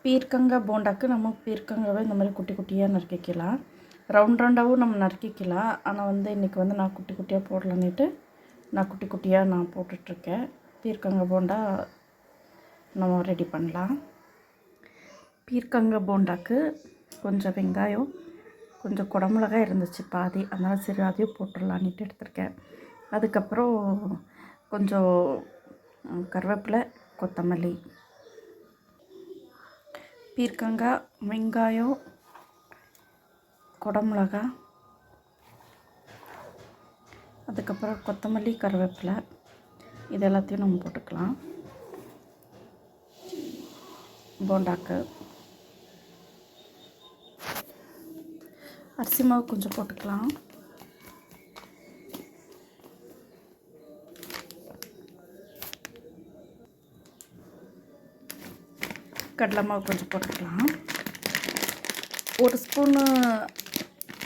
பீர்க்கங்காய் போண்டாக்கு நம்ம பீர்க்கங்காவை இந்த மாதிரி குட்டி குட்டியாக நறுக்கிக்கலாம். ரவுண்ட் ரவுண்டாகவும் நம்ம நறுக்கிக்கலாம். ஆனால் வந்து இன்றைக்கி வந்து நான் குட்டி குட்டியாக போடலான்னுட்டு நான் குட்டி குட்டியாக நான் போட்டுட்ருக்கேன். பீர்க்கங்காய் போண்டா நம்ம ரெடி பண்ணலாம். பீர்க்கங்காய் போண்டாக்கு கொஞ்சம் வெங்காயம், கொஞ்சம் குடமிளகாய் இருந்துச்சு பாதி, அதனால் சரி அதையும் போட்டுடலான்ட்டு எடுத்துருக்கேன். அதுக்கப்புறம் கொஞ்சம் கருவேப்பிலை, கொத்தமல்லி, பீர்க்கங்காய், வெங்காயம், குடமிளகாய், அதுக்கப்புறம் கொத்தமல்லி, கருவேப்பிலை இது எல்லாத்தையும் நம்ம போட்டுக்கலாம். போண்டாக்கு அரிசி மாவு கொஞ்சம் போட்டுக்கலாம். கடலை மாவு கொஞ்சம் போட்டுக்கலாம். ஒரு ஸ்பூனு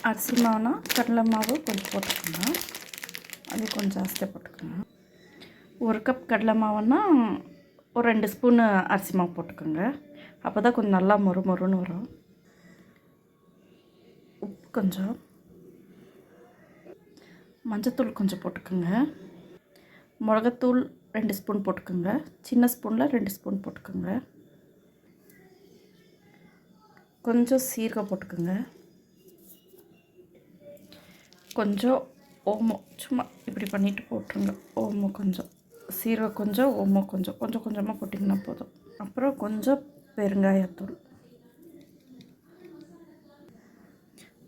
அரிசி மாவுனா கடலை மாவு கொஞ்சம் போட்டுக்கலாம். அது கொஞ்சம் ஜாஸ்தியாக போட்டுக்கோங்க. ஒரு கப் கடலை மாவுன்னா ஒரு 2 ஸ்பூனு அரிசி மாவு போட்டுக்கோங்க. அப்போ தான் கொஞ்சம் நல்லா மொறு மொறுன்னு வரும். உப்பு கொஞ்சம், மஞ்சத்தூள் கொஞ்சம் போட்டுக்கோங்க. மிளகாத்தூள் 2 ஸ்பூன் போட்டுக்கோங்க. சின்ன ஸ்பூனில் 2 ஸ்பூன் போட்டுக்கோங்க. கொஞ்சம் சீரகம் போட்டுக்கோங்க. கொஞ்சம் ஓமம் சும்மா இப்படி பண்ணிவிட்டு போட்டுருங்க. ஓமம் கொஞ்சம், சீரகம் கொஞ்சம், ஓமம் கொஞ்சம், கொஞ்சம் கொஞ்சமாக போட்டிங்கன்னா போதும். அப்புறம் கொஞ்சம் பெருங்காயத்தூள்,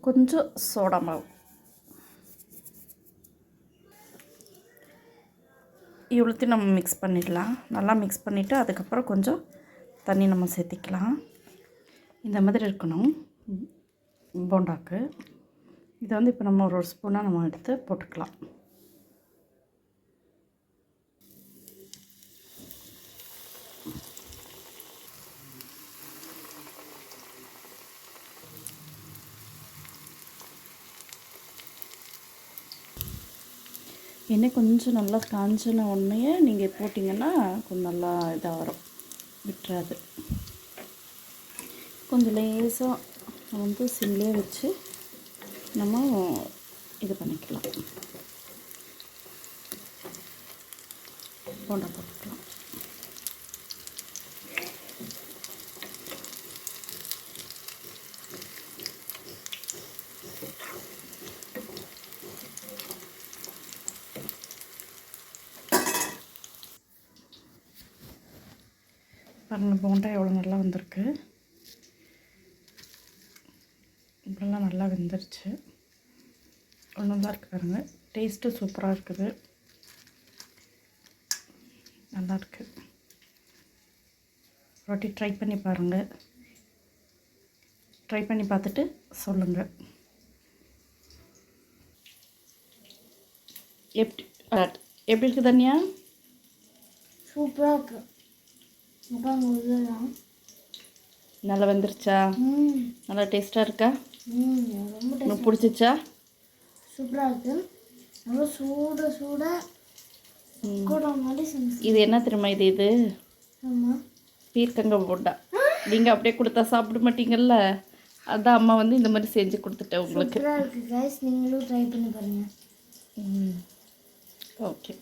கொஞ்சம் சோடா மாவு, இவ்வளோத்தையும் நம்ம மிக்ஸ் பண்ணிடலாம். நல்லா மிக்ஸ் பண்ணிவிட்டு அதுக்கப்புறம் கொஞ்சம் தண்ணி நம்ம சேர்த்திக்கலாம். இந்த மாதிரி இருக்கணும் போண்டாக்கு. இதை வந்து இப்போ நம்ம ஒரு ஸ்பூனாக நம்ம எடுத்து போட்டுக்கலாம். எண்ணெய் கொஞ்சம் நல்லா காஞ்சின உடனே நீங்கள் போட்டிங்கன்னா கொஞ்சம் நல்லா இதாக வரும், விட்டுறாது. கொஞ்சம் லேசாக வந்து சிம்லேயே வச்சு நம்ம இது பண்ணிக்கலாம். போண்டா போட்டுக்கலாம். பாருங்கள் போண்டா எவ்வளோ நல்லா வந்திருக்கு. இப்படிலாம் நல்லா வெந்துருச்சு. ஒன்று தான் இருக்குது பாருங்கள். டேஸ்ட்டு சூப்பராக இருக்குது, நல்லாயிருக்கு. ரொட்டி ட்ரை பண்ணி பாருங்கள். ட்ரை பண்ணி பார்த்துட்டு சொல்லுங்கள். எப்படி எப்படி இருக்குது தனியா? சூப்பராக இருக்குது. நல்லா வந்துருச்சா? நல்லா டேஸ்ட்டாக இருக்கா? ரொம்ப உனக்கு பிடிச்சிச்சா? சூப்பராக இருக்குது. ரொம்ப சூடாக கூட மாதிரி செஞ்சு. இது என்ன தெரியுமா? இது ஆமாம், பீர்க்கங்காய் போண்டா. நீங்கள் அப்படியே கொடுத்தா சாப்பிட மாட்டீங்கல்ல, அதான் அம்மா வந்து இந்த மாதிரி செஞ்சு கொடுத்துட்டேன் உங்களுக்கு. சூப்பராக இருக்குது கைஸ், நீங்களும் ட்ரை பண்ணி பாருங்கள். ஓகே.